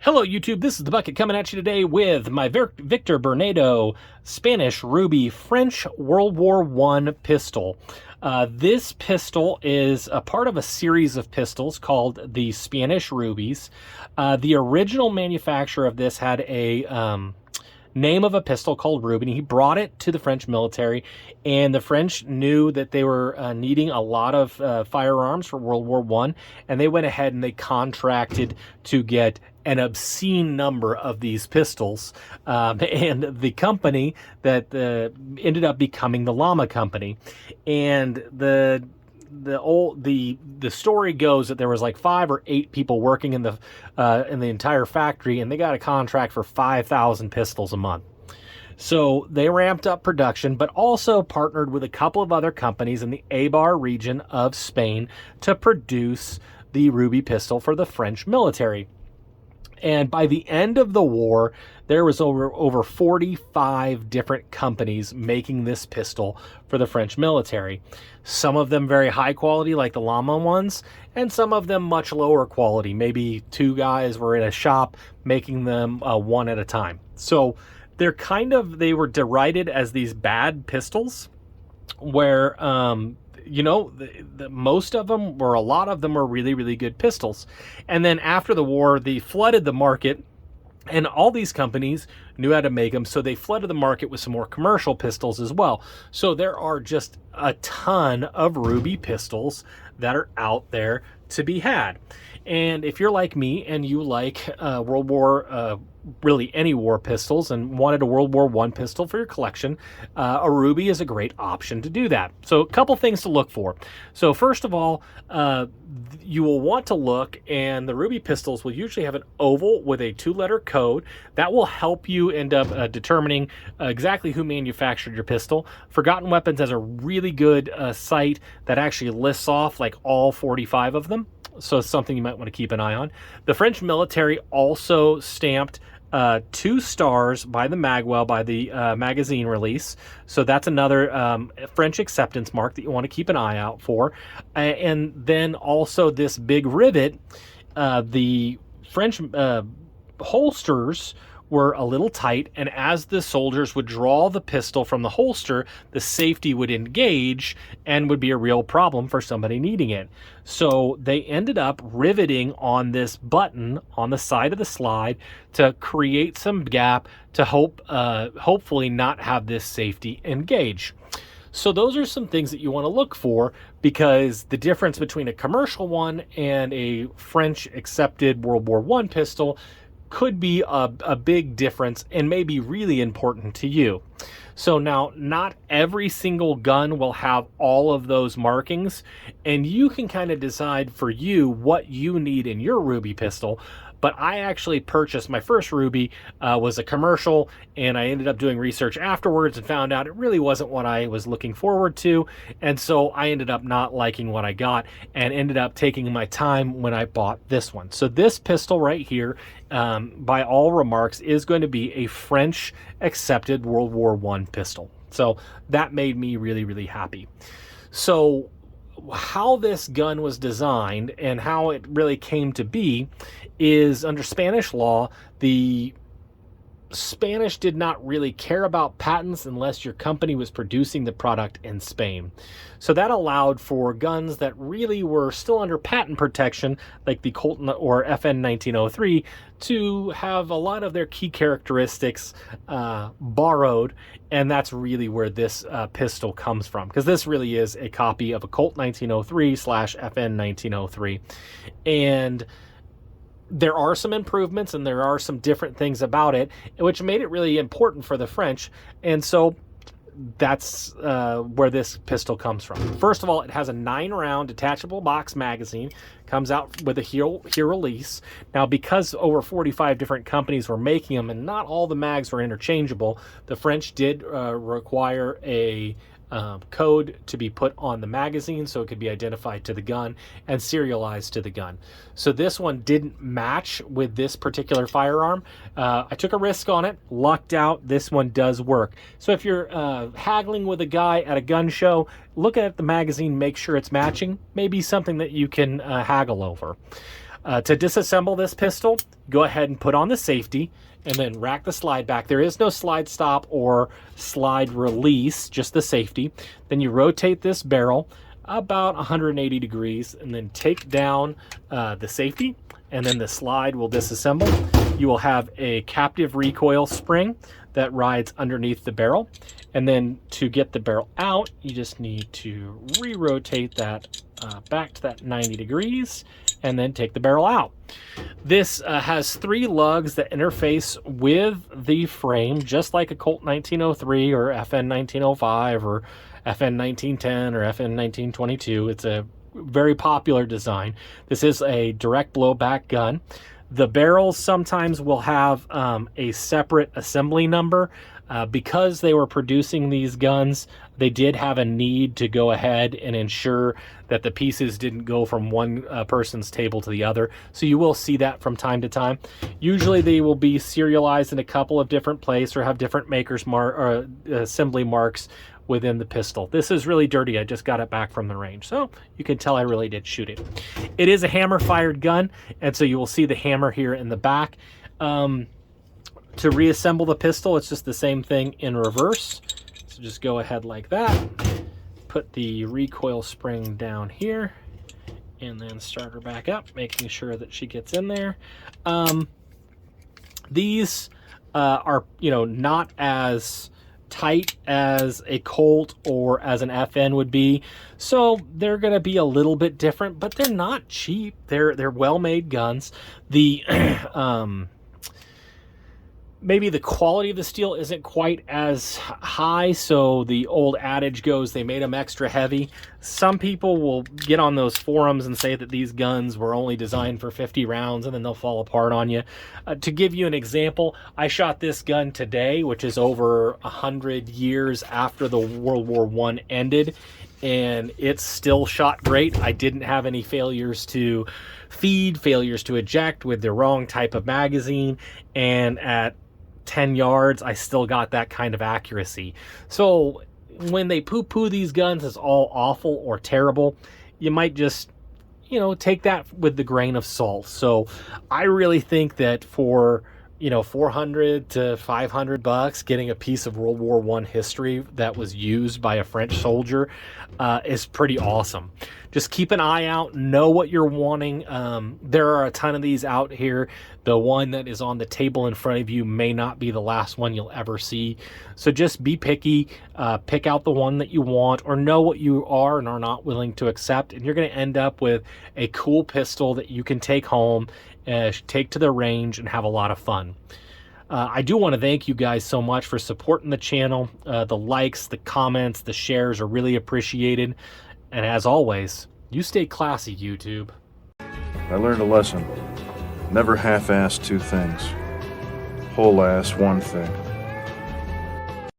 Hello YouTube, this is The Bucket coming at you today with my Victor Bernedo Spanish Ruby French World War I pistol. This pistol is a part of a series of pistols called the Spanish Rubies. The original manufacturer of this had a name of a pistol called Ruby, and he brought it to the French military, and the French knew that they were needing a lot of firearms for World War I, and they went ahead and they contracted to get an obscene number of these pistols, and the company that ended up becoming the Llama Company. And the story goes that there was like 5 or 8 people working in the entire factory, and they got a contract for 5,000 pistols a month. So they ramped up production, but also partnered with a couple of other companies in the Eibar region of Spain to produce the Ruby pistol for the French military. And by the end of the war, there was over 45 different companies making this pistol for the French military. Some of them very high quality, like the Llama ones, and some of them much lower quality. Maybe 2 guys were in a shop making them one at a time. So they were derided as these bad pistols, where most of them, or a lot of them, were really, really good pistols. And then after the war, they flooded the market, and all these companies knew how to make them, so they flooded the market with some more commercial pistols as well. So there are just a ton of Ruby pistols that are out there to be had. And if you're like me and you like really any war pistols and wanted a World War I pistol for your collection, a Ruby is a great option to do that. So a couple things to look for. So first of all, you will want to look, and the Ruby pistols will usually have an oval with a 2-letter code. That will help you end up determining exactly who manufactured your pistol. Forgotten Weapons has a really good site that actually lists off like all 45 of them. So it's something you might want to keep an eye on. The French military also stamped 2 stars by the Magwell, by the magazine release. So that's another French acceptance mark that you want to keep an eye out for. And then also this big rivet. The French holsters were a little tight, and as the soldiers would draw the pistol from the holster, the safety would engage and would be a real problem for somebody needing it. So they ended up riveting on this button on the side of the slide to create some gap to hopefully not have this safety engage. So those are some things that you want to look for, because the difference between a commercial one and a French accepted World War I pistol could be a big difference and may be really important to you. So now, not every single gun will have all of those markings, and you can kind of decide for you what you need in your Ruby pistol. But I actually purchased my first Ruby, was a commercial, and I ended up doing research afterwards and found out it really wasn't what I was looking forward to. And so I ended up not liking what I got and ended up taking my time when I bought this one. So this pistol right here, by all remarks, is going to be a French accepted World War I pistol. So that made me really, really happy. So how this gun was designed and how it really came to be is, under Spanish law, the Spanish did not really care about patents unless your company was producing the product in Spain. So that allowed for guns that really were still under patent protection, like the Colt or FN 1903, to have a lot of their key characteristics borrowed. And that's really where this pistol comes from, because this really is a copy of a Colt 1903/FN 1903. And there are some improvements and there are some different things about it, which made it really important for the French. And so that's where this pistol comes from. First of all, it has a 9-round detachable box magazine, comes out with a here release. Now, because over 45 different companies were making them and not all the mags were interchangeable, the French did require a code to be put on the magazine so it could be identified to the gun and serialized to the gun. So this one didn't match with this particular firearm. I took a risk on it, lucked out. This one does work. So if you're haggling with a guy at a gun show, look at the magazine, make sure it's matching. Maybe something that you can haggle over. To disassemble this pistol, go ahead and put on the safety and then rack the slide back. There is no slide stop or slide release, just the safety. Then you rotate this barrel about 180 degrees and then take down the safety, and then the slide will disassemble. You will have a captive recoil spring that rides underneath the barrel. And then to get the barrel out, you just need to re-rotate that back to that 90 degrees and then take the barrel out. This has 3 lugs that interface with the frame, just like a Colt 1903 or FN 1905 or FN 1910 or FN 1922. It's a very popular design. This is a direct blowback gun. The barrels sometimes will have a separate assembly number. Because they were producing these guns, they did have a need to go ahead and ensure that the pieces didn't go from one person's table to the other. So you will see that from time to time. Usually they will be serialized in a couple of different places or have different makers or assembly marks within the pistol. This is really dirty. I just got it back from the range, so you can tell I really did shoot it. It is a hammer fired gun, and so you will see the hammer here in the back. To reassemble the pistol, it's just the same thing in reverse. So just go ahead like that, put the recoil spring down here, and then start her back up, making sure that she gets in there. These are, not as tight as a Colt or as an FN would be, so they're going to be a little bit different, but they're not cheap. They're well-made guns. The maybe the quality of the steel isn't quite as high, so the old adage goes they made them extra heavy. Some people will get on those forums and say that these guns were only designed for 50 rounds and then they'll fall apart on you. To give you an example, I shot this gun today, which is over 100 years after the World War I ended, and it's still shot great. I didn't have any failures to feed, failures to eject with the wrong type of magazine, and at 10 yards, I still got that kind of accuracy. So when they poo-poo these guns as all awful or terrible, you might just, take that with the grain of salt. So I really think that for, $400 to $500, getting a piece of World War I history that was used by a French soldier is pretty awesome. Just keep an eye out, know what you're wanting. There are a ton of these out here. The one that is on the table in front of you may not be the last one you'll ever see. So just be picky, pick out the one that you want, or know what you are and are not willing to accept, and you're going to end up with a cool pistol that you can take home, take to the range, and have a lot of fun. I do want to thank you guys so much for supporting the channel. The likes, the comments, the shares are really appreciated. And as always, you stay classy, YouTube. I learned a lesson. Never half-ass 2 things. Whole-ass 1 thing.